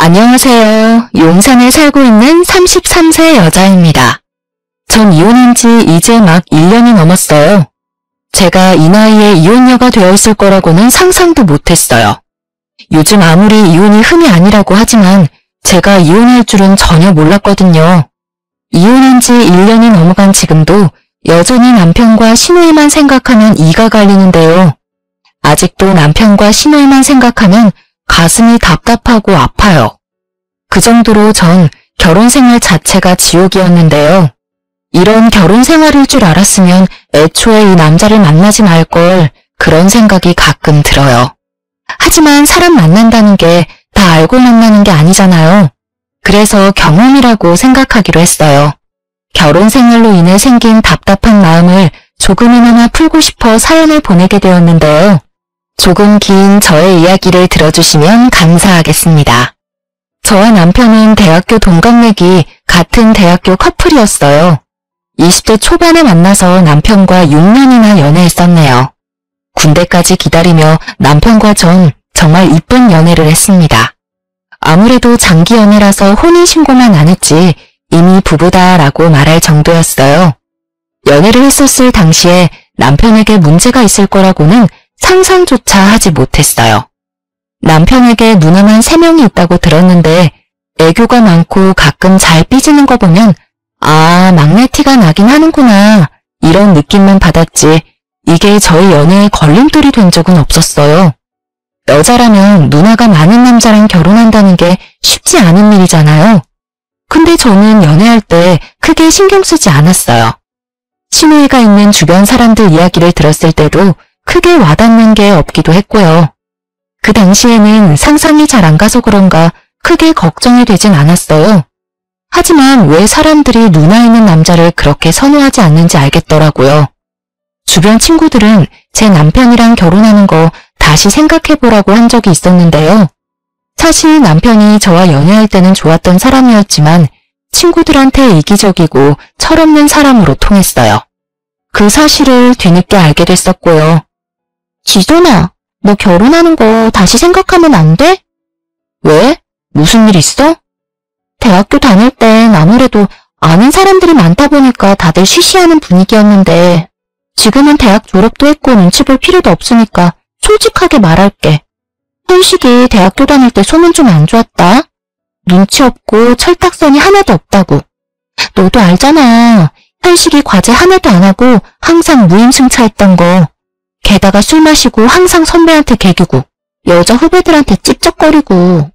안녕하세요. 용산에 살고 있는 33세 여자입니다. 전 이혼한 지 이제 막 1년이 넘었어요. 제가 이 나이에 이혼녀가 되어 있을 거라고는 상상도 못했어요. 요즘 아무리 이혼이 흠이 아니라고 하지만 제가 이혼할 줄은 전혀 몰랐거든요. 이혼한 지 1년이 넘어간 지금도 여전히 남편과 시누이만 생각하면 이가 갈리는데요. 아직도 남편과 시누이만 생각하면 가슴이 답답하고 아파요. 그 정도로 전 결혼 생활 자체가 지옥이었는데요. 이런 결혼 생활일 줄 알았으면 애초에 이 남자를 만나지 말걸, 그런 생각이 가끔 들어요. 하지만 사람 만난다는 게 다 알고 만나는 게 아니잖아요. 그래서 경험이라고 생각하기로 했어요. 결혼 생활로 인해 생긴 답답한 마음을 조금이나마 풀고 싶어 사연을 보내게 되었는데요. 조금 긴 저의 이야기를 들어주시면 감사하겠습니다. 저와 남편은 대학교 동갑내기 같은 대학교 커플이었어요. 20대 초반에 만나서 남편과 6년이나 연애했었네요. 군대까지 기다리며 남편과 전 정말 이쁜 연애를 했습니다. 아무래도 장기 연애라서 혼인신고만 안 했지 이미 부부다라고 말할 정도였어요. 연애를 했었을 당시에 남편에게 문제가 있을 거라고는 상상조차 하지 못했어요. 남편에게 누나만 3명이 있다고 들었는데 애교가 많고 가끔 잘 삐지는 거 보면 아, 막내 티가 나긴 하는구나 이런 느낌만 받았지 이게 저희 연애에 걸림돌이 된 적은 없었어요. 여자라면 누나가 많은 남자랑 결혼한다는 게 쉽지 않은 일이잖아요. 근데 저는 연애할 때 크게 신경 쓰지 않았어요. 시누이가 있는 주변 사람들 이야기를 들었을 때도 크게 와닿는 게 없기도 했고요. 그 당시에는 상상이 잘 안 가서 그런가 크게 걱정이 되진 않았어요. 하지만 왜 사람들이 누나 있는 남자를 그렇게 선호하지 않는지 알겠더라고요. 주변 친구들은 제 남편이랑 결혼하는 거 다시 생각해보라고 한 적이 있었는데요. 사실 남편이 저와 연애할 때는 좋았던 사람이었지만 친구들한테 이기적이고 철없는 사람으로 통했어요. 그 사실을 뒤늦게 알게 됐었고요. 지존아, 너 결혼하는 거 다시 생각하면 안 돼? 왜? 무슨 일 있어? 대학교 다닐 땐 아무래도 아는 사람들이 많다 보니까 다들 쉬쉬하는 분위기였는데 지금은 대학 졸업도 했고 눈치 볼 필요도 없으니까 솔직하게 말할게. 현식이 대학교 다닐 때 소문 좀 안 좋았다. 눈치 없고 철딱선이 하나도 없다고. 너도 알잖아. 현식이 과제 하나도 안 하고 항상 무임승차했던 거. 게다가 술 마시고 항상 선배한테 개기고 여자 후배들한테 찝쩍거리고.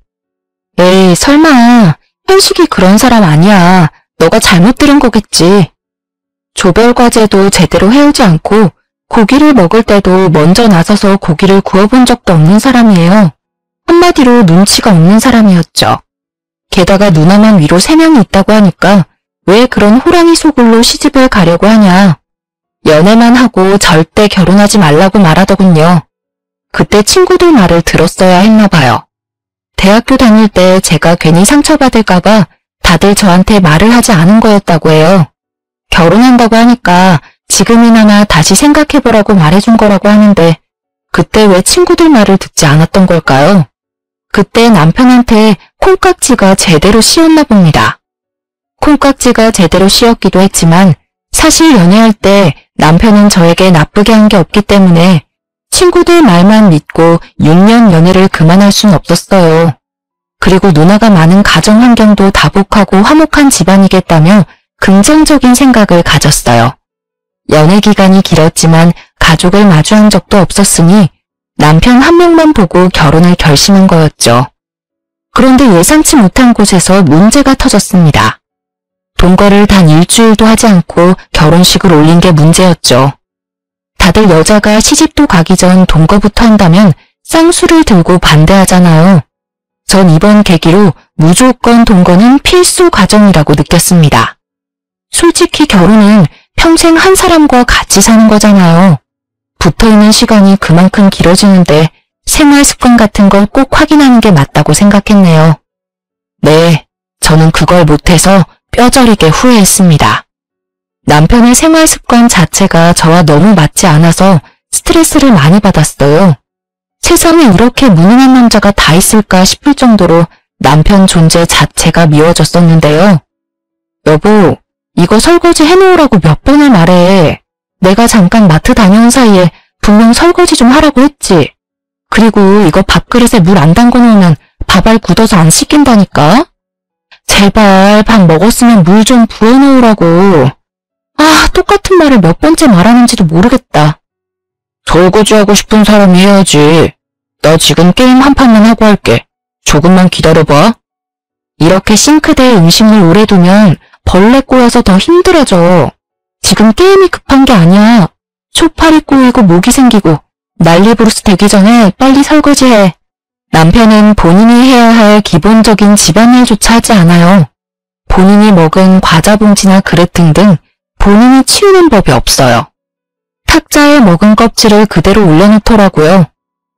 에이, 설마 현식이 그런 사람 아니야. 너가 잘못 들은 거겠지. 조별 과제도 제대로 해오지 않고 고기를 먹을 때도 먼저 나서서 고기를 구워본 적도 없는 사람이에요. 한마디로 눈치가 없는 사람이었죠. 게다가 누나만 위로 3명이 있다고 하니까 왜 그런 호랑이 소굴로 시집을 가려고 하냐. 연애만 하고 절대 결혼하지 말라고 말하더군요. 그때 친구들 말을 들었어야 했나 봐요. 대학교 다닐 때 제가 괜히 상처받을까봐 다들 저한테 말을 하지 않은 거였다고 해요. 결혼한다고 하니까 지금이나마 다시 생각해보라고 말해준 거라고 하는데 그때 왜 친구들 말을 듣지 않았던 걸까요? 그때 남편한테 콩깍지가 제대로 씌었나 봅니다. 콩깍지가 제대로 씌었기도 했지만 사실 연애할 때 남편은 저에게 나쁘게 한 게 없기 때문에 친구들 말만 믿고 6년 연애를 그만할 순 없었어요. 그리고 누나가 많은 가정 환경도 다복하고 화목한 집안이겠다며 긍정적인 생각을 가졌어요. 연애 기간이 길었지만 가족을 마주한 적도 없었으니 남편 한 명만 보고 결혼을 결심한 거였죠. 그런데 예상치 못한 곳에서 문제가 터졌습니다. 동거를 단 일주일도 하지 않고 결혼식을 올린 게 문제였죠. 다들 여자가 시집도 가기 전 동거부터 한다면 쌍수를 들고 반대하잖아요. 전 이번 계기로 무조건 동거는 필수 과정이라고 느꼈습니다. 솔직히 결혼은 평생 한 사람과 같이 사는 거잖아요. 붙어있는 시간이 그만큼 길어지는데 생활 습관 같은 걸 꼭 확인하는 게 맞다고 생각했네요. 네, 저는 그걸 못해서 뼈저리게 후회했습니다. 남편의 생활 습관 자체가 저와 너무 맞지 않아서 스트레스를 많이 받았어요. 세상에 이렇게 무능한 남자가 다 있을까 싶을 정도로 남편 존재 자체가 미워졌었는데요. 여보, 이거 설거지 해놓으라고 몇 번을 말해. 내가 잠깐 마트 다녀온 사이에 분명 설거지 좀 하라고 했지. 그리고 이거 밥그릇에 물 안 담궈놓으면 밥알 굳어서 안 씻긴다니까? 제발 밥 먹었으면 물 좀 부어놓으라고. 아, 똑같은 말을 몇 번째 말하는지도 모르겠다. 설거지하고 싶은 사람이 해야지. 나 지금 게임 한 판만 하고 할게. 조금만 기다려봐. 이렇게 싱크대에 음식물 오래 두면 벌레 꼬여서 더 힘들어져. 지금 게임이 급한 게 아니야. 초파리 꼬이고 모기 생기고 난리부르스 되기 전에 빨리 설거지해. 남편은 본인이 해야 할 기본적인 집안일조차 하지 않아요. 본인이 먹은 과자 봉지나 그릇 등등 본인이 치우는 법이 없어요. 탁자에 먹은 껍질을 그대로 올려놓더라고요.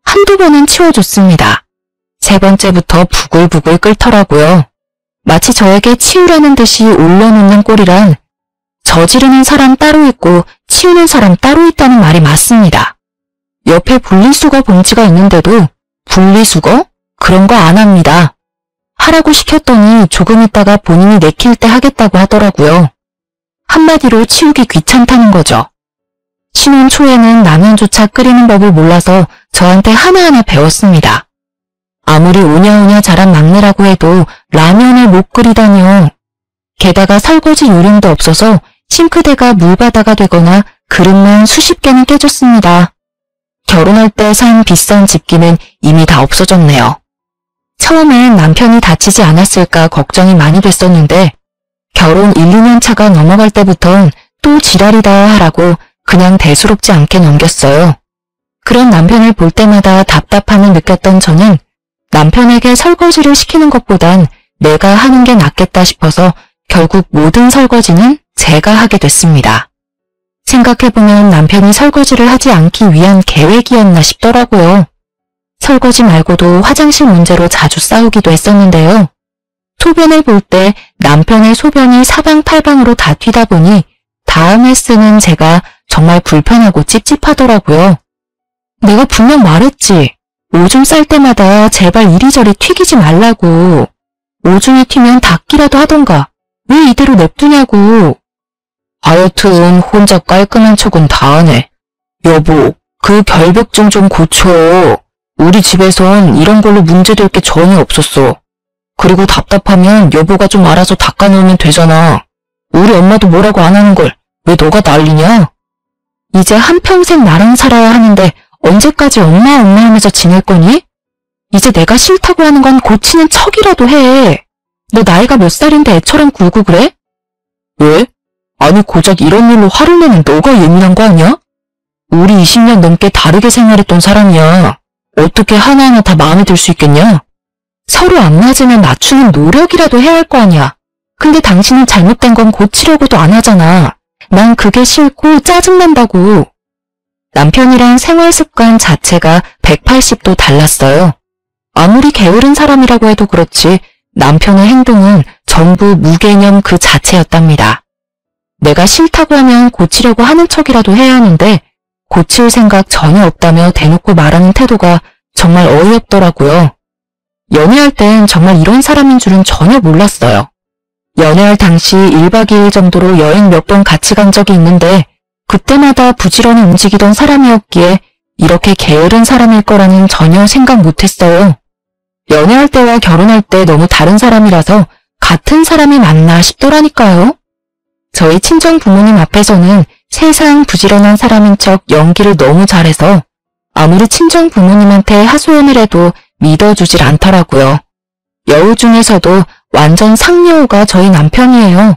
한두 번은 치워줬습니다. 세 번째부터 부글부글 끓더라고요. 마치 저에게 치우라는 듯이 올려놓는 꼴이란 저지르는 사람 따로 있고 치우는 사람 따로 있다는 말이 맞습니다. 옆에 분리수거 봉지가 있는데도 분리수거? 그런 거 안 합니다. 하라고 시켰더니 조금 있다가 본인이 내킬 때 하겠다고 하더라고요. 한마디로 치우기 귀찮다는 거죠. 신혼 초에는 라면조차 끓이는 법을 몰라서 저한테 하나하나 배웠습니다. 아무리 오냐오냐 자란 막내라고 해도 라면을 못 끓이다니요. 게다가 설거지 요령도 없어서 싱크대가 물바다가 되거나 그릇만 수십 개는 깨졌습니다. 결혼할 때 산 비싼 집기는 이미 다 없어졌네요. 처음엔 남편이 다치지 않았을까 걱정이 많이 됐었는데 결혼 1, 2년 차가 넘어갈 때부턴 또 지랄이다 하라고 그냥 대수롭지 않게 넘겼어요. 그런 남편을 볼 때마다 답답함을 느꼈던 저는 남편에게 설거지를 시키는 것보단 내가 하는 게 낫겠다 싶어서 결국 모든 설거지는 제가 하게 됐습니다. 생각해보면 남편이 설거지를 하지 않기 위한 계획이었나 싶더라고요. 설거지 말고도 화장실 문제로 자주 싸우기도 했었는데요. 소변을 볼 때 남편의 소변이 사방팔방으로 다 튀다 보니 다음에 쓰는 제가 정말 불편하고 찝찝하더라고요. 내가 분명 말했지. 오줌 쌀 때마다 제발 이리저리 튀기지 말라고. 오줌이 튀면 닦기라도 하던가. 왜 이대로 냅두냐고. 하여튼 혼자 깔끔한 척은 다 하네. 여보, 그 결벽증 좀 고쳐. 우리 집에선 이런 걸로 문제될 게 전혀 없었어. 그리고 답답하면 여보가 좀 알아서 닦아놓으면 되잖아. 우리 엄마도 뭐라고 안 하는 걸 왜 너가 난리냐? 이제 한평생 나랑 살아야 하는데 언제까지 엄마 하면서 지낼 거니? 이제 내가 싫다고 하는 건 고치는 척이라도 해. 너 나이가 몇 살인데 애처럼 굴고 그래? 왜? 아니 고작 이런 일로 화를 내는 너가 예민한 거 아니야? 우리 20년 넘게 다르게 생활했던 사람이야. 어떻게 하나하나 다 마음에 들 수 있겠냐? 서로 안 맞으면 맞추는 노력이라도 해야 할 거 아니야. 근데 당신은 잘못된 건 고치려고도 안 하잖아. 난 그게 싫고 짜증난다고. 남편이랑 생활 습관 자체가 180도 달랐어요. 아무리 게으른 사람이라고 해도 그렇지 남편의 행동은 전부 무개념 그 자체였답니다. 내가 싫다고 하면 고치려고 하는 척이라도 해야 하는데 고칠 생각 전혀 없다며 대놓고 말하는 태도가 정말 어이없더라고요. 연애할 땐 정말 이런 사람인 줄은 전혀 몰랐어요. 연애할 당시 1박 2일 정도로 여행 몇 번 같이 간 적이 있는데 그때마다 부지런히 움직이던 사람이었기에 이렇게 게으른 사람일 거라는 전혀 생각 못했어요. 연애할 때와 결혼할 때 너무 다른 사람이라서 같은 사람이 맞나 싶더라니까요. 저희 친정 부모님 앞에서는 세상 부지런한 사람인 척 연기를 너무 잘해서 아무리 친정 부모님한테 하소연을 해도 믿어주질 않더라고요. 여우 중에서도 완전 상여우가 저희 남편이에요.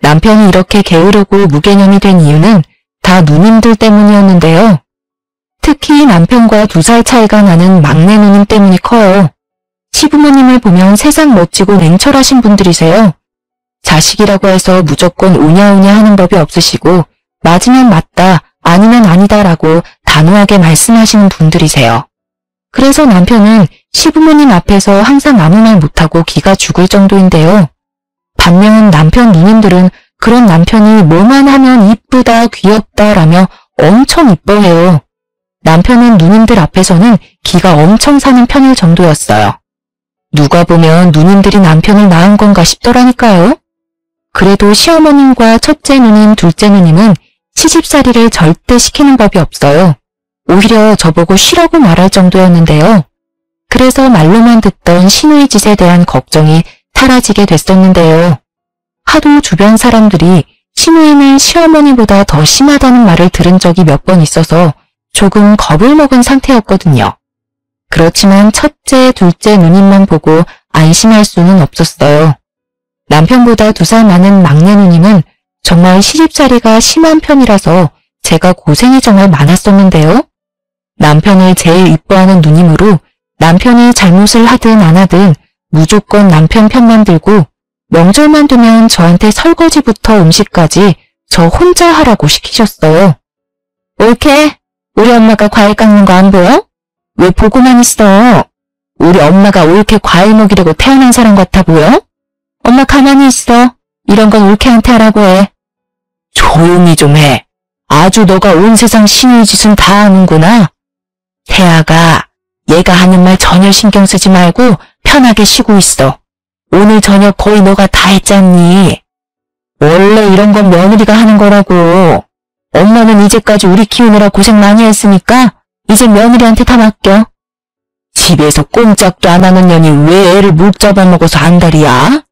남편이 이렇게 게으르고 무개념이 된 이유는 다 누님들 때문이었는데요. 특히 남편과 2살 차이가 나는 막내 누님 때문이 커요. 시부모님을 보면 세상 멋지고 냉철하신 분들이세요. 자식이라고 해서 무조건 오냐오냐 하는 법이 없으시고 맞으면 맞다, 아니면 아니다라고 단호하게 말씀하시는 분들이세요. 그래서 남편은 시부모님 앞에서 항상 아무 말 못하고 기가 죽을 정도인데요. 반면 남편 누님들은 그런 남편이 뭐만 하면 이쁘다, 귀엽다라며 엄청 이뻐해요. 남편은 누님들 앞에서는 기가 엄청 사는 편일 정도였어요. 누가 보면 누님들이 남편을 낳은 건가 싶더라니까요. 그래도 시어머님과 첫째 누님, 둘째 누님은 시집살이를 절대 시키는 법이 없어요. 오히려 저보고 쉬라고 말할 정도였는데요. 그래서 말로만 듣던 시누이 짓에 대한 걱정이 사라지게 됐었는데요. 하도 주변 사람들이 시누이는 시어머니보다 더 심하다는 말을 들은 적이 몇 번 있어서 조금 겁을 먹은 상태였거든요. 그렇지만 첫째, 둘째 누님만 보고 안심할 수는 없었어요. 남편보다 2살 많은 막내 누님은 정말 시집살이가 심한 편이라서 제가 고생이 정말 많았었는데요. 남편을 제일 이뻐하는 누님으로 남편이 잘못을 하든 안 하든 무조건 남편 편만 들고 명절만 되면 저한테 설거지부터 음식까지 저 혼자 하라고 시키셨어요. 옳게? 우리 엄마가 과일 깎는 거 안 보여? 왜 보고만 있어? 우리 엄마가 옳게 과일 먹이려고 태어난 사람 같아 보여? 엄마 가만히 있어. 이런 건 옳게한테 하라고 해. 조용히 좀 해. 아주 너가 온 세상 신의 짓은 다 하는구나. 태아가 얘가 하는 말 전혀 신경 쓰지 말고 편하게 쉬고 있어. 오늘 저녁 거의 너가 다 했잖니. 원래 이런 건 며느리가 하는 거라고. 엄마는 이제까지 우리 키우느라 고생 많이 했으니까 이제 며느리한테 다 맡겨. 집에서 꼼짝도 안 하는 년이 왜 애를 못 잡아먹어서 안달이야?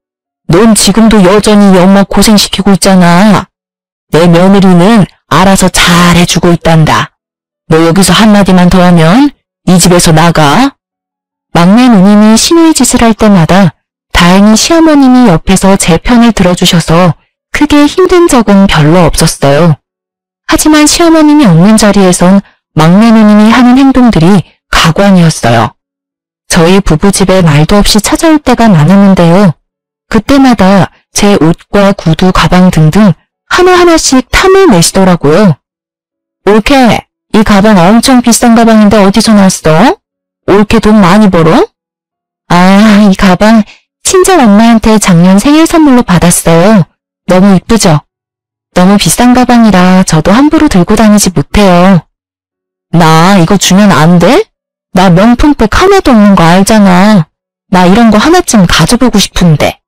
넌 지금도 여전히 엄마 고생시키고 있잖아. 내 며느리는 알아서 잘 해주고 있단다. 너 여기서 한마디만 더 하면 이 집에서 나가. 막내 누님이 시누이 짓을 할 때마다 다행히 시어머님이 옆에서 제 편을 들어주셔서 크게 힘든 적은 별로 없었어요. 하지만 시어머님이 없는 자리에선 막내 누님이 하는 행동들이 가관이었어요. 저희 부부집에 말도 없이 찾아올 때가 많았는데요. 그때마다 제 옷과 구두, 가방 등등 하나하나씩 탐을 내시더라고요. 옳게, 이 가방 엄청 비싼 가방인데 어디서 났어? 옳게 돈 많이 벌어? 아, 이 가방 친정엄마한테 작년 생일 선물로 받았어요. 너무 이쁘죠? 너무 비싼 가방이라 저도 함부로 들고 다니지 못해요. 나 이거 주면 안 돼? 나 명품백 하나도 없는 거 알잖아. 나 이런 거 하나쯤 가져보고 싶은데.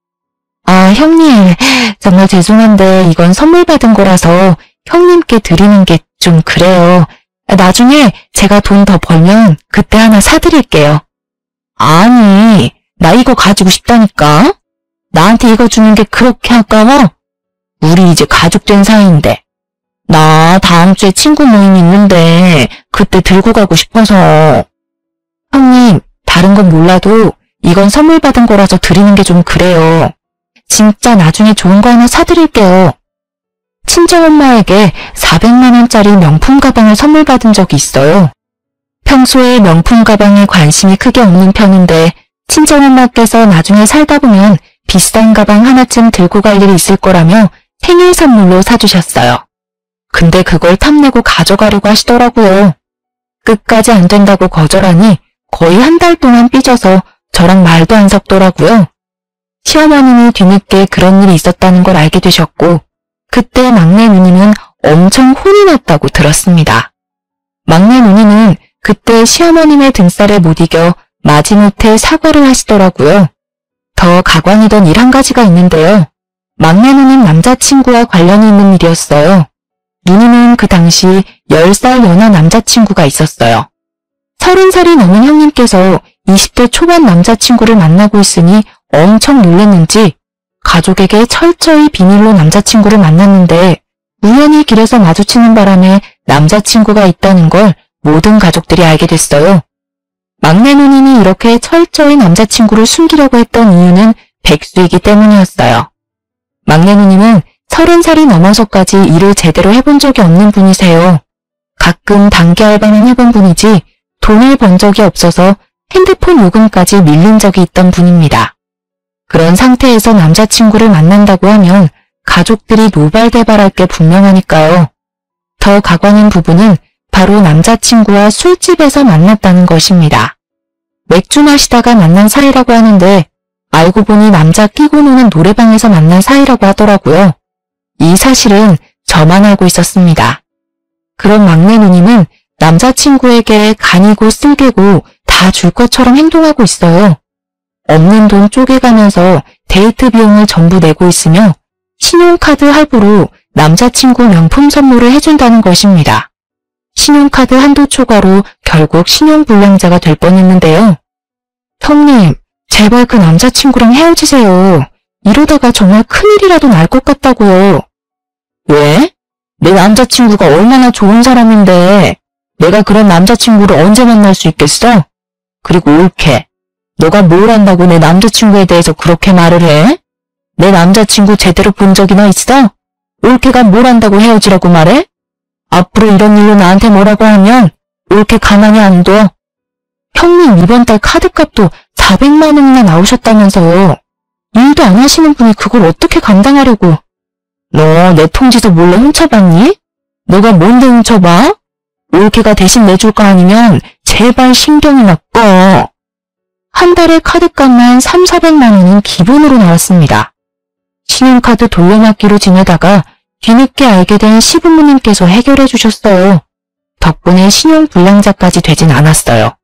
아, 형님, 정말 죄송한데 이건 선물 받은 거라서 형님께 드리는 게 좀 그래요. 나중에 제가 돈 더 벌면 그때 하나 사드릴게요. 아니, 나 이거 가지고 싶다니까. 나한테 이거 주는 게 그렇게 아까워? 우리 이제 가족 된 사이인데. 나 다음 주에 친구 모임 있는데 그때 들고 가고 싶어서. 형님, 다른 건 몰라도 이건 선물 받은 거라서 드리는 게 좀 그래요. 진짜 나중에 좋은 거 하나 사드릴게요. 친정엄마에게 400만 원짜리 명품 가방을 선물 받은 적이 있어요. 평소에 명품 가방에 관심이 크게 없는 편인데 친정엄마께서 나중에 살다 보면 비싼 가방 하나쯤 들고 갈 일이 있을 거라며 생일 선물로 사주셨어요. 근데 그걸 탐내고 가져가려고 하시더라고요. 끝까지 안 된다고 거절하니 거의 한 달 동안 삐져서 저랑 말도 안 섞더라고요. 시어머님이 뒤늦게 그런 일이 있었다는 걸 알게 되셨고 그때 막내 누님은 엄청 혼이 났다고 들었습니다. 막내 누님은 그때 시어머님의 등살에 못 이겨 마지못해 사과를 하시더라고요. 더 가관이던 일 한 가지가 있는데요. 막내 누님 남자친구와 관련이 있는 일이었어요. 누님은 그 당시 10살 연하 남자친구가 있었어요. 30살이 넘은 형님께서 20대 초반 남자친구를 만나고 있으니 엄청 놀랐는지 가족에게 철저히 비밀로 남자친구를 만났는데 우연히 길에서 마주치는 바람에 남자친구가 있다는 걸 모든 가족들이 알게 됐어요. 막내 누님이 이렇게 철저히 남자친구를 숨기려고 했던 이유는 백수이기 때문이었어요. 막내 누님은 30살이 넘어서까지 일을 제대로 해본 적이 없는 분이세요. 가끔 단기 알바만 해본 분이지 돈을 번 적이 없어서 핸드폰 요금까지 밀린 적이 있던 분입니다. 그런 상태에서 남자친구를 만난다고 하면 가족들이 노발대발할 게 분명하니까요. 더 가관인 부분은 바로 남자친구와 술집에서 만났다는 것입니다. 맥주 마시다가 만난 사이라고 하는데 알고 보니 남자 끼고 노는 노래방에서 만난 사이라고 하더라고요. 이 사실은 저만 알고 있었습니다. 그런 막내 누님은 남자친구에게 간이고 쓸개고 다 줄 것처럼 행동하고 있어요. 없는 돈 쪼개가면서 데이트 비용을 전부 내고 있으며 신용카드 할부로 남자친구 명품 선물을 해준다는 것입니다. 신용카드 한도 초과로 결국 신용불량자가 될 뻔했는데요. 형님, 제발 그 남자친구랑 헤어지세요. 이러다가 정말 큰일이라도 날 것 같다고요. 왜? 내 남자친구가 얼마나 좋은 사람인데 내가 그런 남자친구를 언제 만날 수 있겠어? 그리고 옳게, 너가 뭘 안다고 내 남자친구에 대해서 그렇게 말을 해? 내 남자친구 제대로 본 적이나 있어? 옳게가 뭘 안다고 헤어지라고 말해? 앞으로 이런 일로 나한테 뭐라고 하면 옳게 가만히 안 둬. 형님, 이번 달 카드값도 400만 원이나 나오셨다면서요. 일도 안 하시는 분이 그걸 어떻게 감당하려고. 너 내 통지서 몰래 훔쳐봤니? 너가 뭔데 훔쳐봐? 옳게가 대신 내줄 거 아니면 제발 신경이나 꺼. 한 달에 카드값만 3, 400만 원은 기본으로 나왔습니다. 신용카드 돌려막기로 지내다가 뒤늦게 알게 된 시부모님께서 해결해 주셨어요. 덕분에 신용불량자까지 되진 않았어요.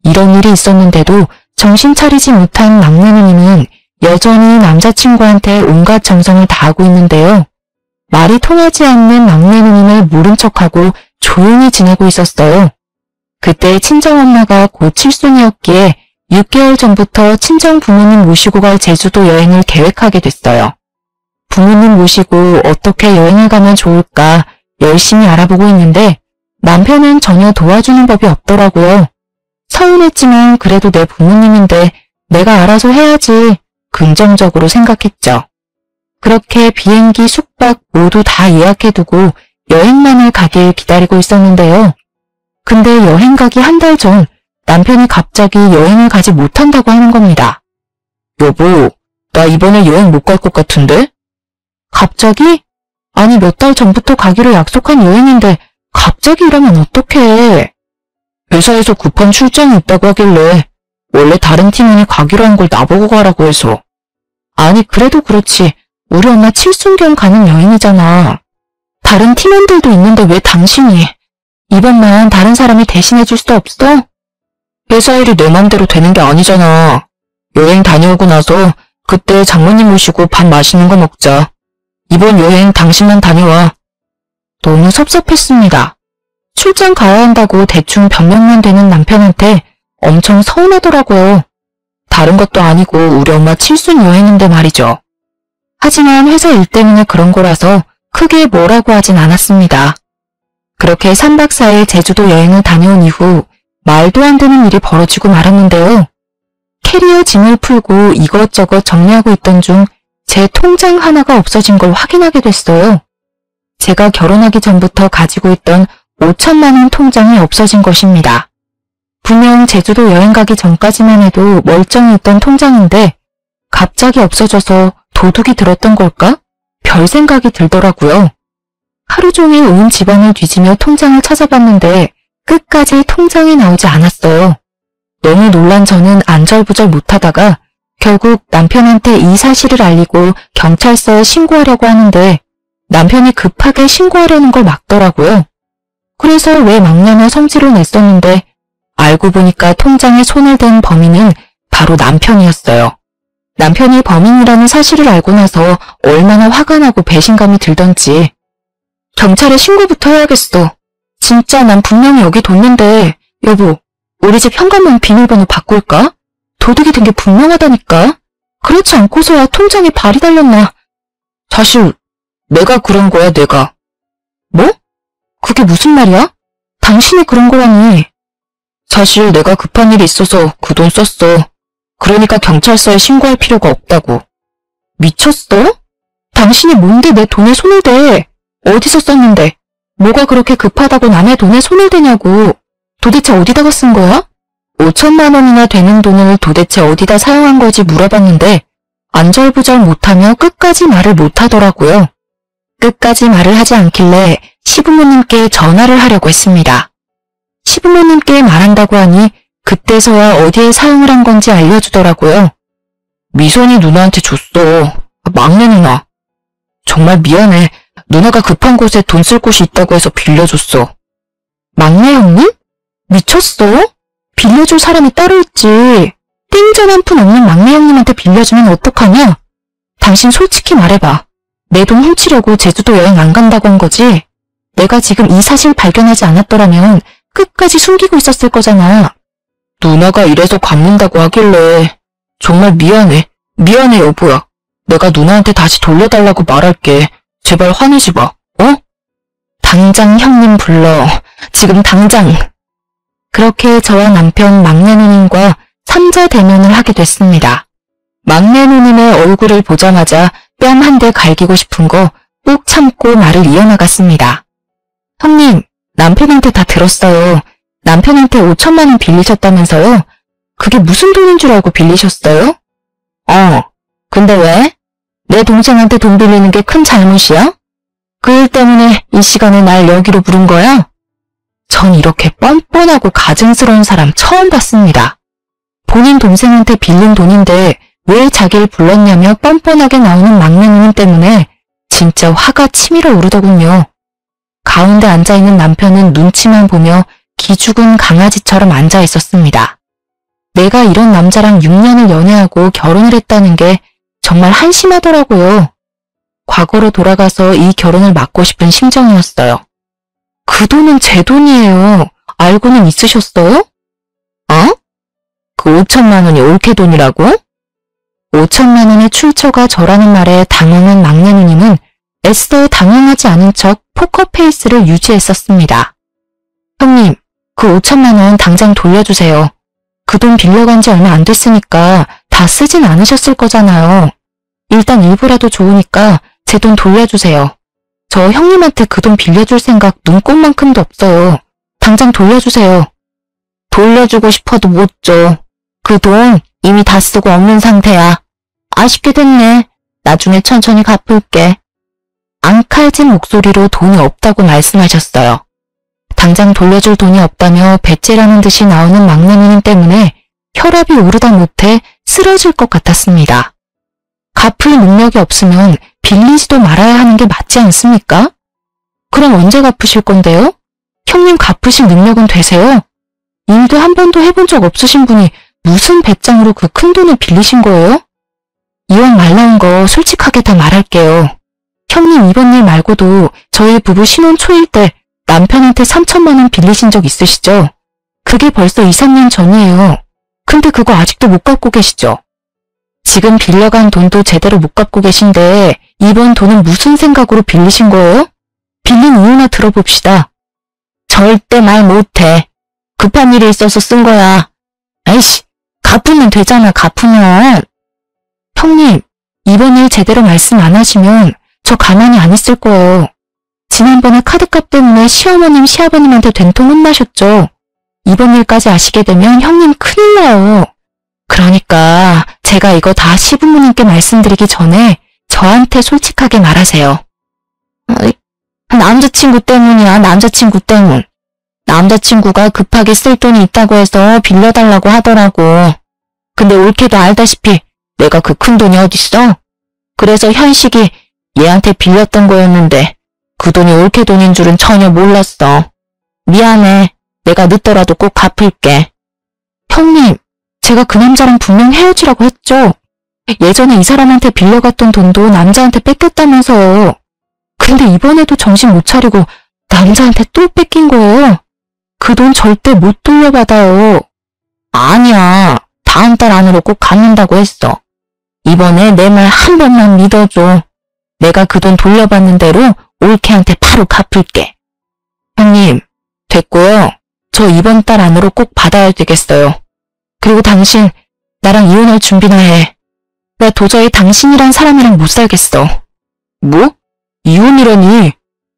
이런 일이 있었는데도 정신 차리지 못한 막내 누님은 여전히 남자친구한테 온갖 정성을 다하고 있는데요. 말이 통하지 않는 막내 누님을 모른 척하고 조용히 지내고 있었어요. 그때 친정엄마가 곧 칠순이었기에 6개월 전부터 친정 부모님 모시고 갈 제주도 여행을 계획하게 됐어요. 부모님 모시고 어떻게 여행을 가면 좋을까 열심히 알아보고 있는데 남편은 전혀 도와주는 법이 없더라고요. 서운했지만 그래도 내 부모님인데 내가 알아서 해야지 긍정적으로 생각했죠. 그렇게 비행기, 숙박 모두 다 예약해두고 여행만을 가길 기다리고 있었는데요. 근데 여행 가기 한 달 전 남편이 갑자기 여행을 가지 못한다고 하는 겁니다. 여보, 나 이번에 여행 못 갈 것 같은데? 갑자기? 아니 몇 달 전부터 가기로 약속한 여행인데 갑자기 이러면 어떡해. 회사에서 급한 출장이 있다고 하길래 원래 다른 팀원이 가기로 한 걸 나보고 가라고 해서. 아니 그래도 그렇지. 우리 엄마 칠순경 가는 여행이잖아. 다른 팀원들도 있는데 왜 당신이. 이번만 다른 사람이 대신해 줄 수 없어? 회사 일이 내 맘대로 되는 게 아니잖아. 여행 다녀오고 나서 그때 장모님 모시고 밥 맛있는 거 먹자. 이번 여행 당신만 다녀와. 너무 섭섭했습니다. 출장 가야 한다고 대충 변명만 되는 남편한테 엄청 서운하더라고요. 다른 것도 아니고 우리 엄마 칠순 여행인데 말이죠. 하지만 회사 일 때문에 그런 거라서 크게 뭐라고 하진 않았습니다. 그렇게 3박 4일 제주도 여행을 다녀온 이후 말도 안 되는 일이 벌어지고 말았는데요. 캐리어 짐을 풀고 이것저것 정리하고 있던 중 제 통장 하나가 없어진 걸 확인하게 됐어요. 제가 결혼하기 전부터 가지고 있던 5천만 원 통장이 없어진 것입니다. 분명 제주도 여행 가기 전까지만 해도 멀쩡히 있던 통장인데 갑자기 없어져서 도둑이 들었던 걸까? 별 생각이 들더라고요. 하루 종일 온 집안을 뒤지며 통장을 찾아봤는데 끝까지 통장이 나오지 않았어요. 너무 놀란 저는 안절부절 못하다가 결국 남편한테 이 사실을 알리고 경찰서에 신고하려고 하는데 남편이 급하게 신고하려는 걸 막더라고요. 그래서 왜 막냐며 성질을 냈었는데 알고 보니까 통장에 손을 댄 범인은 바로 남편이었어요. 남편이 범인이라는 사실을 알고 나서 얼마나 화가 나고 배신감이 들던지. 경찰에 신고부터 해야겠어. 진짜 난 분명히 여기 뒀는데 여보, 우리 집 현관문 비밀번호 바꿀까? 도둑이 된 게 분명하다니까. 그렇지 않고서야 통장에 발이 달렸나. 사실 내가 그런 거야, 내가. 뭐? 그게 무슨 말이야? 당신이 그런 거라니. 사실 내가 급한 일이 있어서 그 돈 썼어. 그러니까 경찰서에 신고할 필요가 없다고. 미쳤어? 당신이 뭔데 내 돈에 손을 대? 어디서 썼는데? 뭐가 그렇게 급하다고 남의 돈에 손을 대냐고. 도대체 어디다가 쓴 거야? 5천만 원이나 되는 돈을 도대체 어디다 사용한 거지 물어봤는데 안절부절 못하며 끝까지 말을 못하더라고요. 끝까지 말을 하지 않길래 시부모님께 전화를 하려고 했습니다. 시부모님께 말한다고 하니 그때서야 어디에 사용을 한 건지 알려주더라고요. 미선이 누나한테 줬어. 막내 누나. 정말 미안해. 누나가 급한 곳에 돈 쓸 곳이 있다고 해서 빌려줬어. 막내 형님? 미쳤어? 빌려줄 사람이 따로 있지. 땡전 한 푼 없는 막내 형님한테 빌려주면 어떡하냐? 당신 솔직히 말해봐. 내 돈 훔치려고 제주도 여행 안 간다고 한 거지? 내가 지금 이 사실 발견하지 않았더라면 끝까지 숨기고 있었을 거잖아. 누나가 이래서 갚는다고 하길래 정말 미안해. 미안해 여보야. 내가 누나한테 다시 돌려달라고 말할게. 제발 화내지 마. 어? 당장 형님 불러. 지금 당장. 그렇게 저와 남편 막내 누님과 삼자 대면을 하게 됐습니다. 막내 누님의 얼굴을 보자마자 뺨 한 대 갈기고 싶은 거 꾹 참고 말을 이어나갔습니다. 형님, 남편한테 다 들었어요. 남편한테 5천만 원 빌리셨다면서요? 그게 무슨 돈인 줄 알고 빌리셨어요? 근데 왜? 내 동생한테 돈 빌리는 게 큰 잘못이야? 그 일 때문에 이 시간에 날 여기로 부른 거야? 전 이렇게 뻔뻔하고 가증스러운 사람 처음 봤습니다. 본인 동생한테 빌린 돈인데 왜 자기를 불렀냐며 뻔뻔하게 나오는 막내 누님 때문에 진짜 화가 치밀어 오르더군요. 가운데 앉아있는 남편은 눈치만 보며 기죽은 강아지처럼 앉아 있었습니다. 내가 이런 남자랑 6년을 연애하고 결혼을 했다는 게 정말 한심하더라고요. 과거로 돌아가서 이 결혼을 막고 싶은 심정이었어요. 그 돈은 제 돈이에요. 알고는 있으셨어요? 그 5천만 원이 올케 돈이라고? 5천만 원의 출처가 저라는 말에 당황한 막내 누님은 애써 당황하지 않은 척 포커페이스를 유지했었습니다. 형님, 그 5천만 원 당장 돌려주세요. 그 돈 빌려간 지 얼마 안 됐으니까 다 쓰진 않으셨을 거잖아요. 일단 일부라도 좋으니까 제 돈 돌려주세요. 저 형님한테 그 돈 빌려줄 생각 눈꼽만큼도 없어요. 당장 돌려주세요. 돌려주고 싶어도 못 줘. 그 돈 이미 다 쓰고 없는 상태야. 아쉽게 됐네. 나중에 천천히 갚을게. 앙칼진 목소리로 돈이 없다고 말씀하셨어요. 당장 돌려줄 돈이 없다며 배째라는 듯이 나오는 막내 누님 때문에 혈압이 오르다 못해 쓰러질 것 같았습니다. 갚을 능력이 없으면 빌리지도 말아야 하는 게 맞지 않습니까? 그럼 언제 갚으실 건데요? 형님 갚으실 능력은 되세요? 일도 한 번도 해본 적 없으신 분이 무슨 배짱으로 그 큰 돈을 빌리신 거예요? 이왕 말 나온 거 솔직하게 다 말할게요. 형님 이번 일 말고도 저희 부부 신혼 초일 때 남편한테 3천만 원 빌리신 적 있으시죠? 그게 벌써 2, 3년 전이에요. 근데 그거 아직도 못 갚고 계시죠? 지금 빌려간 돈도 제대로 못 갚고 계신데 이번 돈은 무슨 생각으로 빌리신 거예요? 빌린 이유나 들어봅시다. 절대 말 못해. 급한 일이 있어서 쓴 거야. 아이씨, 갚으면 되잖아, 갚으면. 형님, 이번 일 제대로 말씀 안 하시면 저 가만히 안 있을 거예요. 지난번에 카드값 때문에 시어머님, 시아버님한테 된통 혼나셨죠? 이번 일까지 아시게 되면 형님 큰일 나요. 그러니까 제가 이거 다 시부모님께 말씀드리기 전에 저한테 솔직하게 말하세요. 남자친구 때문이야, 남자친구 때문. 남자친구가 급하게 쓸 돈이 있다고 해서 빌려달라고 하더라고. 근데 올케도 알다시피 내가 그 큰 돈이 어딨어? 그래서 현식이 얘한테 빌렸던 거였는데 그 돈이 올케 돈인 줄은 전혀 몰랐어. 미안해. 내가 늦더라도 꼭 갚을게. 형님, 제가 그 남자랑 분명 헤어지라고 했죠? 예전에 이 사람한테 빌려갔던 돈도 남자한테 뺏겼다면서요. 근데 이번에도 정신 못 차리고 남자한테 또 뺏긴 거예요. 그 돈 절대 못 돌려받아요. 아니야. 다음 달 안으로 꼭 갚는다고 했어. 이번에 내 말 한 번만 믿어줘. 내가 그 돈 돌려받는 대로 올케한테 바로 갚을게. 형님, 됐고요. 저 이번 달 안으로 꼭 받아야 되겠어요. 그리고 당신, 나랑 이혼할 준비나 해. 나 도저히 당신이란 사람이랑 못 살겠어. 뭐? 이혼이라니?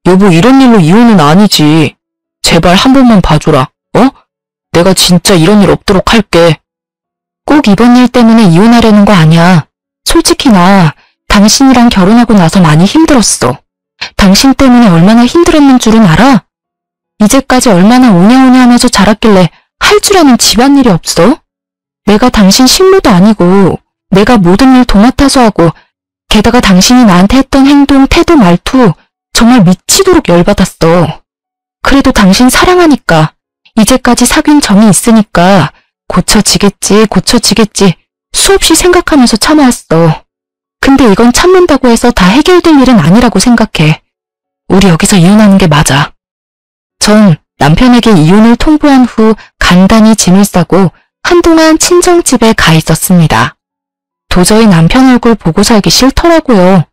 여보, 이런 일로 이혼은 아니지. 제발 한 번만 봐줘라. 내가 진짜 이런 일 없도록 할게. 꼭 이번 일 때문에 이혼하려는 거 아니야. 솔직히 나 당신이랑 결혼하고 나서 많이 힘들었어. 당신 때문에 얼마나 힘들었는 줄은 알아? 이제까지 얼마나 오냐오냐 하면서 자랐길래 할 줄 아는 집안일이 없어? 내가 당신 식모도 아니고 내가 모든 일 도맡아서 하고 게다가 당신이 나한테 했던 행동, 태도, 말투 정말 미치도록 열받았어. 그래도 당신 사랑하니까 이제까지 사귄 정이 있으니까 고쳐지겠지, 고쳐지겠지 수없이 생각하면서 참아왔어. 근데 이건 참는다고 해서 다 해결될 일은 아니라고 생각해. 우리 여기서 이혼하는 게 맞아. 전 남편에게 이혼을 통보한 후 간단히 짐을 싸고 한동안 친정집에 가 있었습니다. 도저히 남편 얼굴 보고 살기 싫더라고요.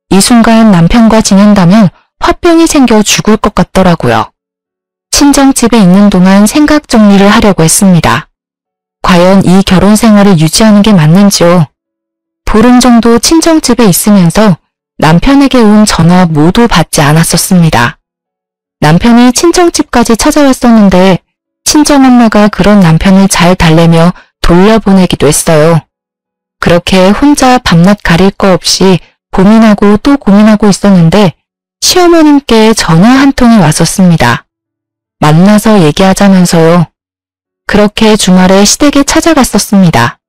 이 순간 남편과 지낸다면 화병이 생겨 죽을 것 같더라고요. 친정집에 있는 동안 생각 정리를 하려고 했습니다. 과연 이 결혼 생활을 유지하는 게 맞는지요? 보름 정도 친정집에 있으면서 남편에게 온 전화 모두 받지 않았었습니다. 남편이 친정집까지 찾아왔었는데 친정엄마가 그런 남편을 잘 달래며 돌려보내기도 했어요. 그렇게 혼자 밤낮 가릴 거 없이 고민하고 또 고민하고 있었는데 시어머님께 전화 한 통이 왔었습니다. 만나서 얘기하자면서요. 그렇게 주말에 시댁에 찾아갔었습니다.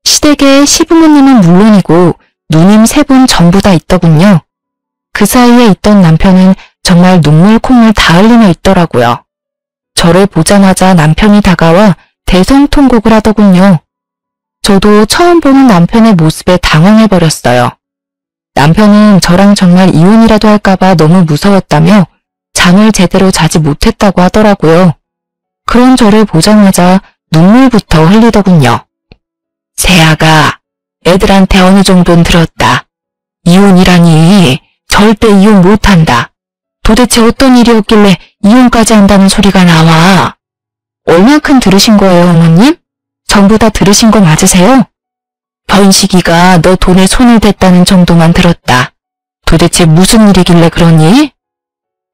시댁에 시부모님은 물론이고 누님 세 분 전부 다 있더군요. 그 사이에 있던 남편은 정말 눈물 콧물 다 흘리며 있더라고요. 저를 보자마자 남편이 다가와 대성통곡을 하더군요. 저도 처음 보는 남편의 모습에 당황해버렸어요. 남편은 저랑 정말 이혼이라도 할까봐 너무 무서웠다며 잠을 제대로 자지 못했다고 하더라고요. 그런 저를 보자마자 눈물부터 흘리더군요. 세아가 애들한테 어느 정도는 들었다. 이혼이라니 절대 이혼 못한다. 도대체 어떤 일이었길래 이혼까지 한다는 소리가 나와. 얼만큼 들으신 거예요, 어머님? 전부 다 들으신 거 맞으세요? 번식이가 너 돈에 손을 댔다는 정도만 들었다. 도대체 무슨 일이길래 그러니?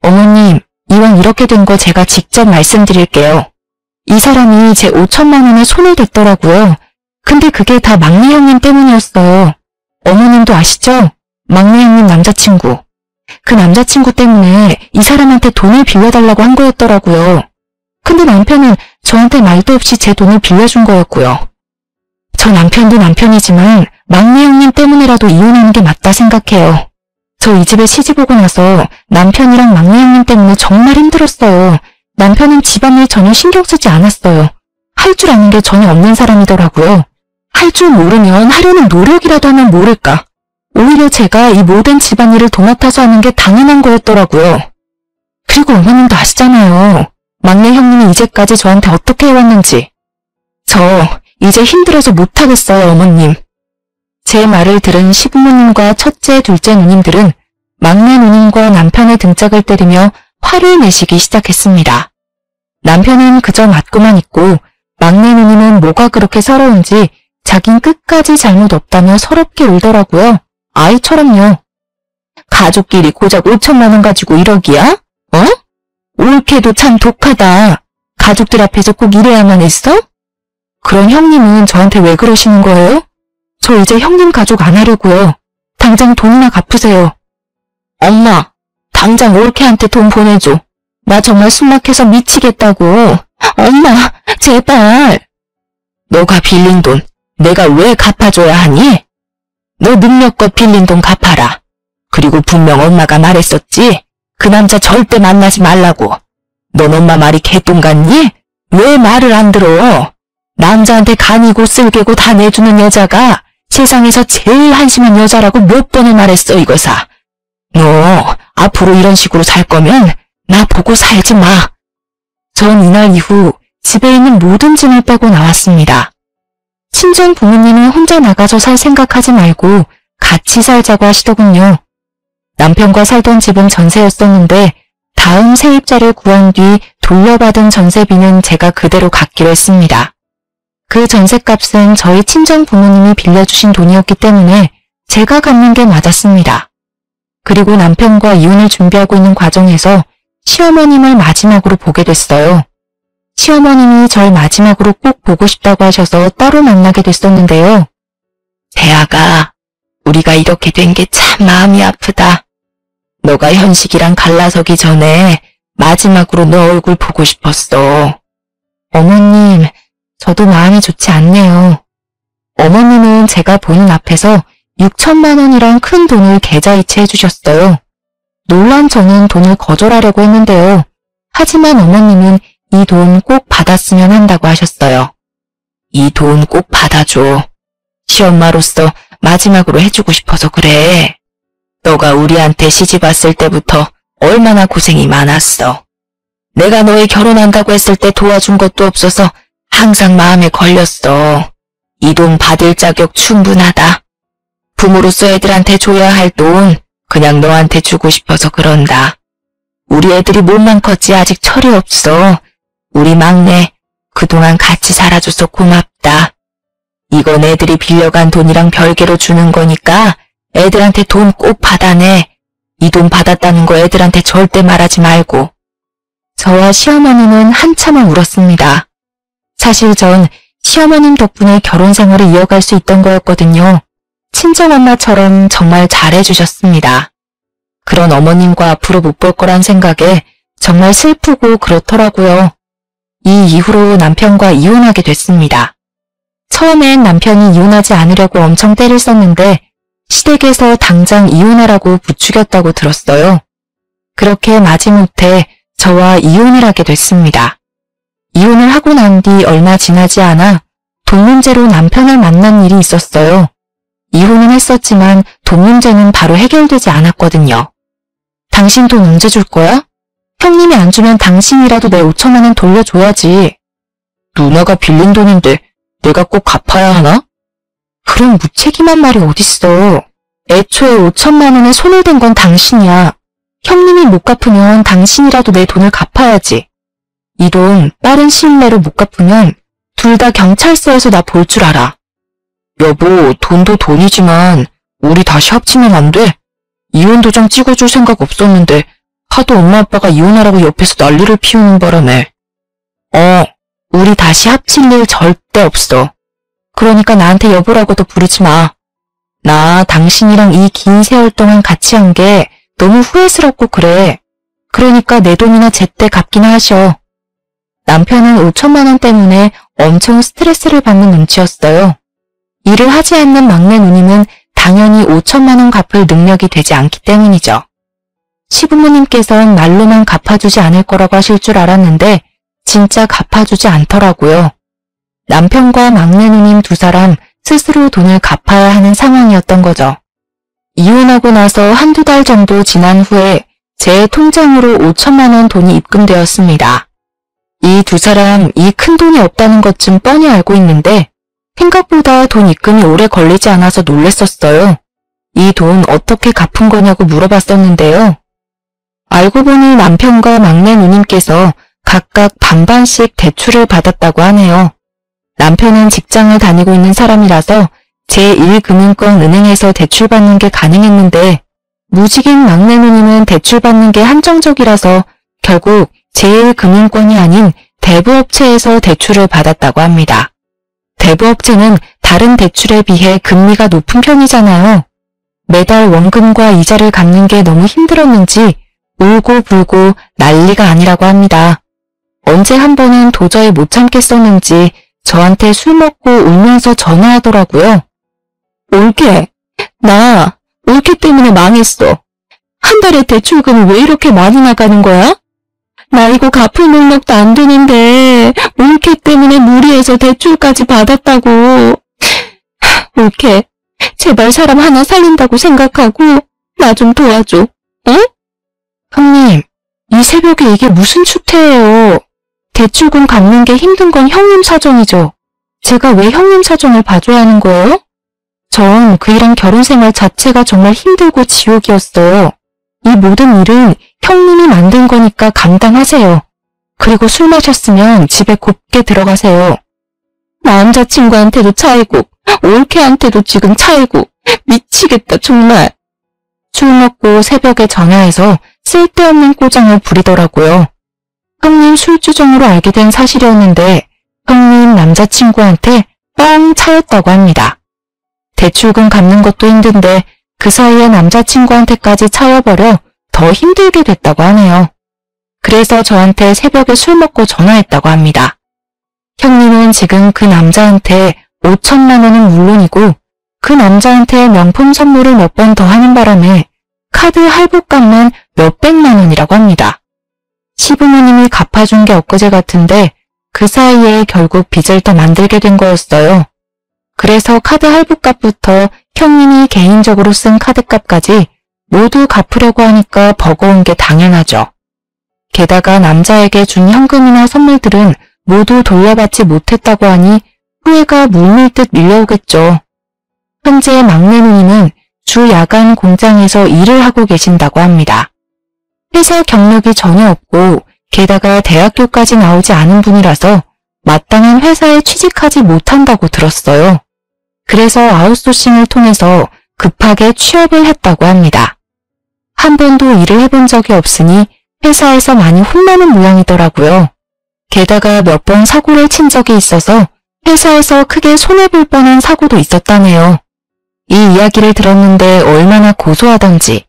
어머님, 이왕 이렇게 된 거 제가 직접 말씀드릴게요. 이 사람이 제 5천만 원에 손을 댔더라고요. 근데 그게 다 막내 형님 때문이었어요. 어머님도 아시죠? 막내 형님 남자친구. 그 남자친구 때문에 이 사람한테 돈을 빌려달라고 한 거였더라고요. 근데 남편은 저한테 말도 없이 제 돈을 빌려준 거였고요. 저 남편도 남편이지만 막내 형님 때문이라도 이혼하는 게 맞다 생각해요. 저 이 집에 시집 오고 나서 남편이랑 막내 형님 때문에 정말 힘들었어요. 남편은 집안일 전혀 신경 쓰지 않았어요. 할 줄 아는 게 전혀 없는 사람이더라고요. 할 줄 모르면 하려는 노력이라도 하면 모를까. 오히려 제가 이 모든 집안일을 도맡아서 하는 게 당연한 거였더라고요. 그리고 어머님도 아시잖아요. 막내 형님이 이제까지 저한테 어떻게 해왔는지. 저 이제 힘들어서 못하겠어요, 어머님. 제 말을 들은 시부모님과 첫째, 둘째 누님들은 막내 누님과 남편의 등짝을 때리며 화를 내시기 시작했습니다. 남편은 그저 맞고만 있고 막내 누님은 뭐가 그렇게 서러운지 자긴 끝까지 잘못 없다며 서럽게 울더라고요. 아이처럼요. 가족끼리 고작 5천만 원 가지고 이러기야? 어? 옳게도 참 독하다. 가족들 앞에서 꼭 이래야만 했어? 그럼 형님은 저한테 왜 그러시는 거예요? 저 이제 형님 가족 안 하려고요. 당장 돈이나 갚으세요. 엄마, 당장 올케한테 돈 보내줘. 나 정말 숨막혀서 미치겠다고. 엄마, 제발. 너가 빌린 돈 내가 왜 갚아줘야 하니? 너 능력껏 빌린 돈 갚아라. 그리고 분명 엄마가 말했었지. 그 남자 절대 만나지 말라고. 넌 엄마 말이 개똥 같니? 왜 말을 안 들어? 남자한테 간이고 쓸개고 다 내주는 여자가 세상에서 제일 한심한 여자라고 몇 번을 말했어, 이거사. 너 앞으로 이런 식으로 살 거면 나 보고 살지 마. 전 이날 이후 집에 있는 모든 짐을 빼고 나왔습니다. 친정 부모님은 혼자 나가서 살 생각하지 말고 같이 살자고 하시더군요. 남편과 살던 집은 전세였었는데 다음 세입자를 구한 뒤 돌려받은 전세비는 제가 그대로 갚기로 했습니다. 그 전셋값은 저희 친정 부모님이 빌려주신 돈이었기 때문에 제가 갚는 게 맞았습니다. 그리고 남편과 이혼을 준비하고 있는 과정에서 시어머님을 마지막으로 보게 됐어요. 시어머님이 절 마지막으로 꼭 보고 싶다고 하셔서 따로 만나게 됐었는데요. 세아가, 우리가 이렇게 된 게 참 마음이 아프다. 너가 현식이랑 갈라서기 전에 마지막으로 너 얼굴 보고 싶었어. 어머님, 저도 마음이 좋지 않네요. 어머님은 제가 보는 앞에서 6천만 원이란 큰 돈을 계좌이체 해주셨어요. 놀란 저는 돈을 거절하려고 했는데요. 하지만 어머님은 이 돈 꼭 받았으면 한다고 하셨어요. 이 돈 꼭 받아줘. 시엄마로서 마지막으로 해주고 싶어서 그래. 너가 우리한테 시집 왔을 때부터 얼마나 고생이 많았어. 내가 너희 결혼한다고 했을 때 도와준 것도 없어서 항상 마음에 걸렸어. 이 돈 받을 자격 충분하다. 부모로서 애들한테 줘야 할 돈 그냥 너한테 주고 싶어서 그런다. 우리 애들이 몸만 컸지 아직 철이 없어. 우리 막내 그동안 같이 살아줘서 고맙다. 이건 애들이 빌려간 돈이랑 별개로 주는 거니까 애들한테 돈 꼭 받아내. 이 돈 받았다는 거 애들한테 절대 말하지 말고. 저와 시어머니는 한참을 울었습니다. 사실 전 시어머님 덕분에 결혼 생활을 이어갈 수 있던 거였거든요. 친정엄마처럼 정말 잘해주셨습니다. 그런 어머님과 앞으로 못 볼 거란 생각에 정말 슬프고 그렇더라고요. 이 이후로 남편과 이혼하게 됐습니다. 처음엔 남편이 이혼하지 않으려고 엄청 때를 썼는데 시댁에서 당장 이혼하라고 부추겼다고 들었어요. 그렇게 마지못해 저와 이혼을 하게 됐습니다. 이혼을 하고 난 뒤 얼마 지나지 않아 돈 문제로 남편을 만난 일이 있었어요. 이혼은 했었지만 돈 문제는 바로 해결되지 않았거든요. 당신 돈 언제 줄 거야? 형님이 안 주면 당신이라도 내 5천만 원 돌려줘야지. 누나가 빌린 돈인데 내가 꼭 갚아야 하나? 그런 무책임한 말이 어딨어. 애초에 5천만 원에 손을 댄 건 당신이야. 형님이 못 갚으면 당신이라도 내 돈을 갚아야지. 이 돈 빠른 시일 내로 못 갚으면 둘 다 경찰서에서 나 볼 줄 알아. 여보, 돈도 돈이지만 우리 다시 합치면 안 돼? 이혼 도장 찍어줄 생각 없었는데 하도 엄마 아빠가 이혼하라고 옆에서 난리를 피우는 바람에. 우리 다시 합칠 일 절대 없어. 그러니까 나한테 여보라고도 부르지 마. 나 당신이랑 이 긴 세월 동안 같이 한 게 너무 후회스럽고 그래. 그러니까 내 돈이나 제때 갚기나 하셔. 남편은 5천만 원 때문에 엄청 스트레스를 받는 눈치였어요. 일을 하지 않는 막내 누님은 당연히 5천만 원 갚을 능력이 되지 않기 때문이죠. 시부모님께서는 말로만 갚아주지 않을 거라고 하실 줄 알았는데 진짜 갚아주지 않더라고요. 남편과 막내 누님 두 사람 스스로 돈을 갚아야 하는 상황이었던 거죠. 이혼하고 나서 한두 달 정도 지난 후에 제 통장으로 5천만 원 돈이 입금되었습니다. 이 두 사람 이 큰 돈이 없다는 것쯤 뻔히 알고 있는데 생각보다 돈 입금이 오래 걸리지 않아서 놀랬었어요. 이 돈 어떻게 갚은 거냐고 물어봤었는데요. 알고 보니 남편과 막내 누님께서 각각 반반씩 대출을 받았다고 하네요. 남편은 직장을 다니고 있는 사람이라서 제1금융권 은행에서 대출받는 게 가능했는데 무직인 막내 누님은 대출받는 게 한정적이라서 결국 제1금융권이 아닌 대부업체에서 대출을 받았다고 합니다. 대부업체는 다른 대출에 비해 금리가 높은 편이잖아요. 매달 원금과 이자를 갚는 게 너무 힘들었는지 울고 불고 난리가 아니라고 합니다. 언제 한 번은 도저히 못 참겠었는지 저한테 술 먹고 울면서 전화하더라고요. 올케, 나 올케 때문에 망했어. 한 달에 대출금이 왜 이렇게 많이 나가는 거야? 나 이거 갚을 능력도 안 되는데 올케 때문에 무리해서 대출까지 받았다고. 올케, 제발 사람 하나 살린다고 생각하고 나 좀 도와줘. 어? 형님, 이 새벽에 이게 무슨 추태예요. 대출금 갚는 게 힘든 건 형님 사정이죠. 제가 왜 형님 사정을 봐줘야 하는 거예요? 전 그이랑 결혼 생활 자체가 정말 힘들고 지옥이었어요. 이 모든 일은 형님이 만든 거니까 감당하세요. 그리고 술 마셨으면 집에 곱게 들어가세요. 남자친구한테도 차이고 올케한테도 지금 차이고 미치겠다 정말. 술 먹고 새벽에 전화해서 쓸데없는 꼬장을 부리더라고요. 형님 술주정으로 알게 된 사실이었는데 형님 남자친구한테 뻥 차였다고 합니다. 대출금 갚는 것도 힘든데 그 사이에 남자친구한테까지 차여버려 더 힘들게 됐다고 하네요. 그래서 저한테 새벽에 술 먹고 전화했다고 합니다. 형님은 지금 그 남자한테 5천만 원은 물론이고 그 남자한테 명품 선물을 몇 번 더 하는 바람에 카드 할부값만 몇백만 원이라고 합니다. 시부모님이 갚아준 게 엊그제 같은데 그 사이에 결국 빚을 더 만들게 된 거였어요. 그래서 카드 할부값부터 형님이 개인적으로 쓴 카드값까지 모두 갚으려고 하니까 버거운 게 당연하죠. 게다가 남자에게 준 현금이나 선물들은 모두 돌려받지 못했다고 하니 후회가 물밀듯 밀려오겠죠. 현재 막내 누님은 주 야간 공장에서 일을 하고 계신다고 합니다. 회사 경력이 전혀 없고 게다가 대학교까지 나오지 않은 분이라서 마땅한 회사에 취직하지 못한다고 들었어요. 그래서 아웃소싱을 통해서 급하게 취업을 했다고 합니다. 한 번도 일을 해본 적이 없으니 회사에서 많이 혼나는 모양이더라고요. 게다가 몇 번 사고를 친 적이 있어서 회사에서 크게 손해볼 뻔한 사고도 있었다네요. 이 이야기를 들었는데 얼마나 고소하던지.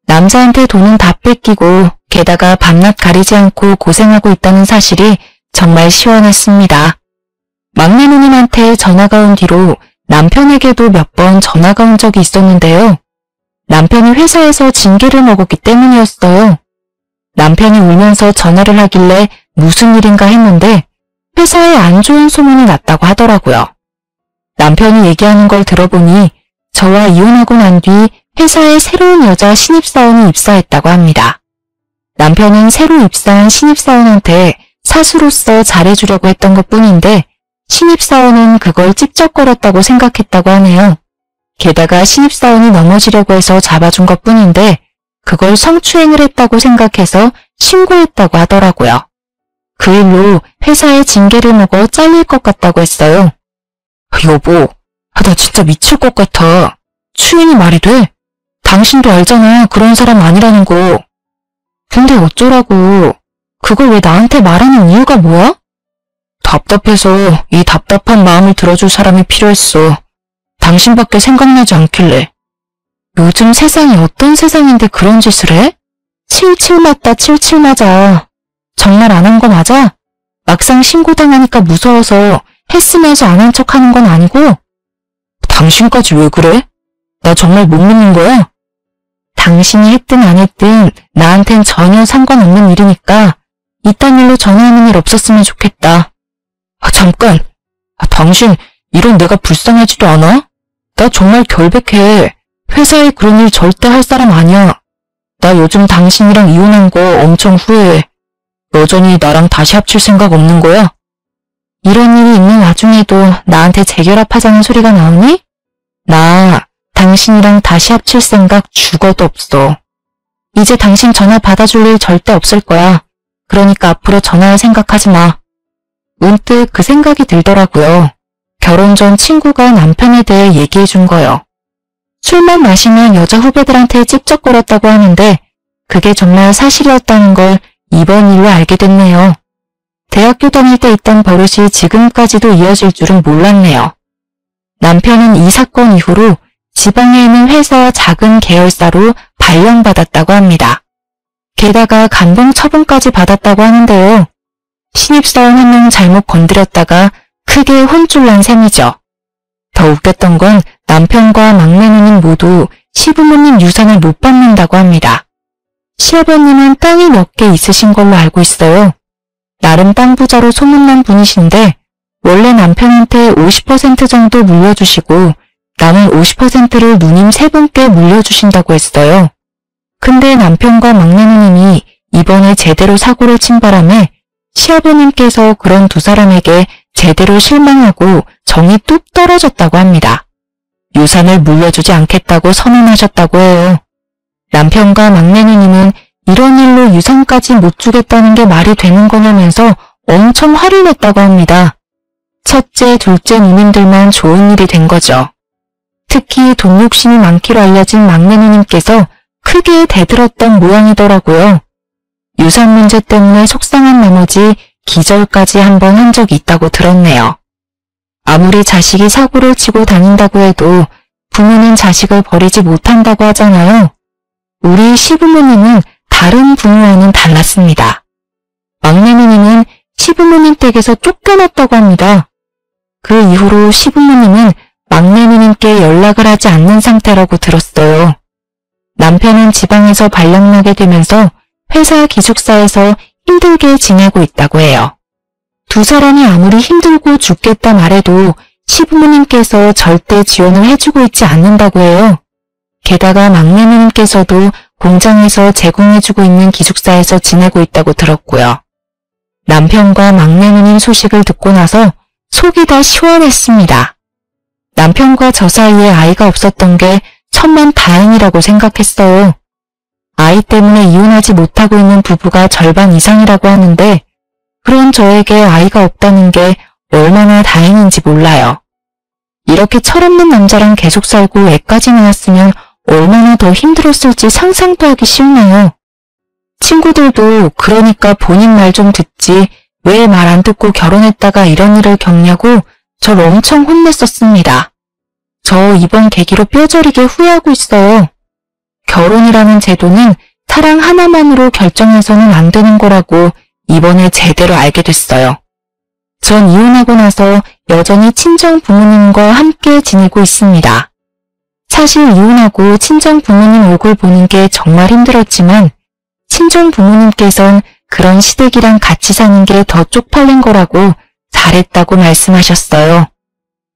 남자한테 돈은 다 뺏기고 게다가 밤낮 가리지 않고 고생하고 있다는 사실이 정말 시원했습니다. 막내 누님한테 전화가 온 뒤로 남편에게도 몇 번 전화가 온 적이 있었는데요. 남편이 회사에서 징계를 먹었기 때문이었어요. 남편이 울면서 전화를 하길래 무슨 일인가 했는데 회사에 안 좋은 소문이 났다고 하더라고요. 남편이 얘기하는 걸 들어보니 저와 이혼하고 난 뒤 회사에 새로운 여자 신입사원이 입사했다고 합니다. 남편은 새로 입사한 신입사원한테 사수로서 잘해주려고 했던 것뿐인데 신입사원은 그걸 찝쩍거렸다고 생각했다고 하네요. 게다가 신입사원이 넘어지려고 해서 잡아준 것뿐인데 그걸 성추행을 했다고 생각해서 신고했다고 하더라고요. 그 일로 회사에 징계를 먹어 잘릴 것 같다고 했어요. 여보, 나 진짜 미칠 것 같아. 추행이 말이 돼? 당신도 알잖아. 그런 사람 아니라는 거. 근데 어쩌라고. 그걸 왜 나한테 말하는 이유가 뭐야? 답답해서 이 답답한 마음을 들어줄 사람이 필요했어. 당신밖에 생각나지 않길래. 요즘 세상이 어떤 세상인데 그런 짓을 해? 칠칠 맞다 칠칠 맞아. 정말 안 한 거 맞아? 막상 신고당하니까 무서워서 했으면서 안 한 척하는 건 아니고? 당신까지 왜 그래? 나 정말 못 믿는 거야? 당신이 했든 안 했든 나한텐 전혀 상관없는 일이니까 이딴 일로 전화하는 일 없었으면 좋겠다. 잠깐. 당신 이런 내가 불쌍하지도 않아? 나 정말 결백해. 회사에 그런 일 절대 할 사람 아니야. 나 요즘 당신이랑 이혼한 거 엄청 후회해. 여전히 나랑 다시 합칠 생각 없는 거야? 이런 일이 있는 와중에도 나한테 재결합하자는 소리가 나오니? 나 당신이랑 다시 합칠 생각 죽어도 없어. 이제 당신 전화 받아줄 일 절대 없을 거야. 그러니까 앞으로 전화할 생각하지 마. 문득 그 생각이 들더라고요. 결혼 전 친구가 남편에 대해 얘기해 준 거요. 술만 마시면 여자 후배들한테 찝쩍거렸다고 하는데 그게 정말 사실이었다는 걸 이번 일로 알게 됐네요. 대학교 다닐 때 있던 버릇이 지금까지도 이어질 줄은 몰랐네요. 남편은 이 사건 이후로 지방에 있는 회사 작은 계열사로 발령받았다고 합니다. 게다가 감봉 처분까지 받았다고 하는데요. 신입사원 한 명 잘못 건드렸다가 크게 혼쭐 난 셈이죠. 더 웃겼던 건 남편과 막내 누님 모두 시부모님 유산을 못 받는다고 합니다. 시아버님은 땅이 몇 개 있으신 걸로 알고 있어요. 나름 땅 부자로 소문난 분이신데 원래 남편한테 50% 정도 물려주시고 남은 50%를 누님 세 분께 물려주신다고 했어요. 근데 남편과 막내 누님이 이번에 제대로 사고를 친 바람에 시아버님께서 그런 두 사람에게 제대로 실망하고 정이 뚝 떨어졌다고 합니다. 유산을 물려주지 않겠다고 선언하셨다고 해요. 남편과 막내 누님은 이런 일로 유산까지 못 주겠다는 게 말이 되는 거냐면서 엄청 화를 냈다고 합니다. 첫째, 둘째 누님들만 좋은 일이 된 거죠. 특히 돈 욕심이 많기로 알려진 막내 누님께서 크게 대들었던 모양이더라고요. 유산 문제 때문에 속상한 나머지 기절까지 한 번 한 적이 있다고 들었네요. 아무리 자식이 사고를 치고 다닌다고 해도 부모는 자식을 버리지 못한다고 하잖아요. 우리 시부모님은 다른 부모와는 달랐습니다. 막내 누님은 시부모님 댁에서 쫓겨났다고 합니다. 그 이후로 시부모님은 막내 누님께 연락을 하지 않는 상태라고 들었어요. 남편은 지방에서 발령나게 되면서 회사 기숙사에서 힘들게 지내고 있다고 해요. 두 사람이 아무리 힘들고 죽겠다 말해도 시부모님께서 절대 지원을 해주고 있지 않는다고 해요. 게다가 막내 누님께서도 공장에서 제공해주고 있는 기숙사에서 지내고 있다고 들었고요. 남편과 막내 누님 소식을 듣고 나서 속이 다 시원했습니다. 남편과 저 사이에 아이가 없었던 게 천만 다행이라고 생각했어요. 아이 때문에 이혼하지 못하고 있는 부부가 절반 이상이라고 하는데 그런 저에게 아이가 없다는 게 얼마나 다행인지 몰라요. 이렇게 철없는 남자랑 계속 살고 애까지 낳았으면 얼마나 더 힘들었을지 상상도 하기 싫네요. 친구들도 그러니까 본인 말 좀 듣지 왜 말 안 듣고 결혼했다가 이런 일을 겪냐고 절 엄청 혼냈었습니다. 저 이번 계기로 뼈저리게 후회하고 있어요. 결혼이라는 제도는 사랑 하나만으로 결정해서는 안 되는 거라고 이번에 제대로 알게 됐어요. 전 이혼하고 나서 여전히 친정 부모님과 함께 지내고 있습니다. 사실 이혼하고 친정 부모님 얼굴 보는 게 정말 힘들었지만 친정 부모님께선 그런 시댁이랑 같이 사는 게 더 쪽팔린 거라고 잘했다고 말씀하셨어요.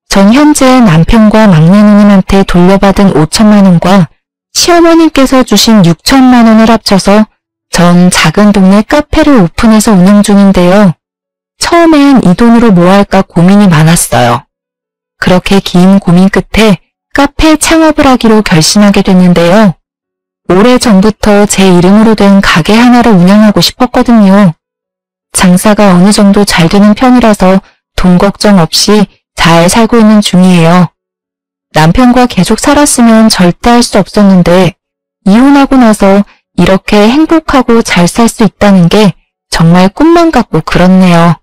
전 현재 남편과 막내 누님한테 돌려받은 5천만 원과 시어머님께서 주신 6천만 원을 합쳐서 전 작은 동네 카페를 오픈해서 운영 중인데요. 처음엔 이 돈으로 뭐 할까 고민이 많았어요. 그렇게 긴 고민 끝에 카페 창업을 하기로 결심하게 됐는데요. 오래전부터 제 이름으로 된 가게 하나를 운영하고 싶었거든요. 장사가 어느 정도 잘 되는 편이라서 돈 걱정 없이 잘 살고 있는 중이에요. 남편과 계속 살았으면 절대 할 수 없었는데 이혼하고 나서 이렇게 행복하고 잘 살 수 있다는 게 정말 꿈만 같고 그렇네요.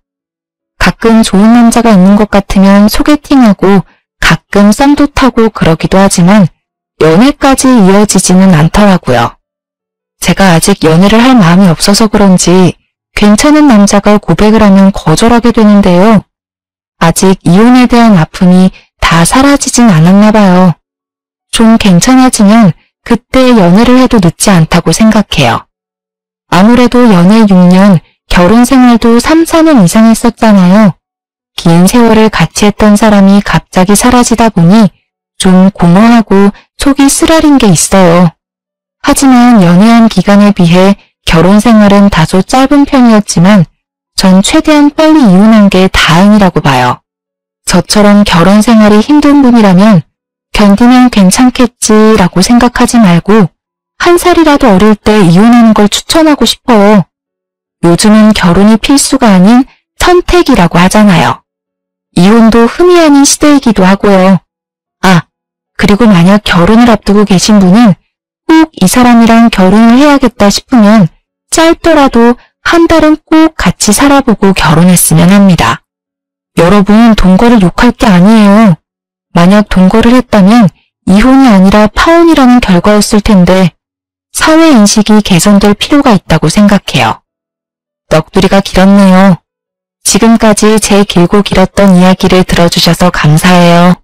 가끔 좋은 남자가 있는 것 같으면 소개팅하고 가끔 썸도 타고 그러기도 하지만 연애까지 이어지지는 않더라고요. 제가 아직 연애를 할 마음이 없어서 그런지 괜찮은 남자가 고백을 하면 거절하게 되는데요. 아직 이혼에 대한 아픔이 다 사라지진 않았나 봐요. 좀 괜찮아지면 그때 연애를 해도 늦지 않다고 생각해요. 아무래도 연애 6년, 결혼 생활도 3, 4년 이상 했었잖아요. 긴 세월을 같이 했던 사람이 갑자기 사라지다 보니 좀 공허하고 속이 쓰라린 게 있어요. 하지만 연애한 기간에 비해 결혼 생활은 다소 짧은 편이었지만 전 최대한 빨리 이혼한 게 다행이라고 봐요. 저처럼 결혼 생활이 힘든 분이라면 견디면 괜찮겠지라고 생각하지 말고 한 살이라도 어릴 때 이혼하는 걸 추천하고 싶어요. 요즘은 결혼이 필수가 아닌 선택이라고 하잖아요. 이혼도 흠이 아닌 시대이기도 하고요. 아, 그리고 만약 결혼을 앞두고 계신 분은 꼭 이 사람이랑 결혼을 해야겠다 싶으면 짧더라도 한 달은 꼭 같이 살아보고 결혼했으면 합니다. 여러분, 동거를 욕할 게 아니에요. 만약 동거를 했다면 이혼이 아니라 파혼이라는 결과였을 텐데 사회 인식이 개선될 필요가 있다고 생각해요. 넋두리가 길었네요. 지금까지 제 길고 길었던 이야기를 들어주셔서 감사해요.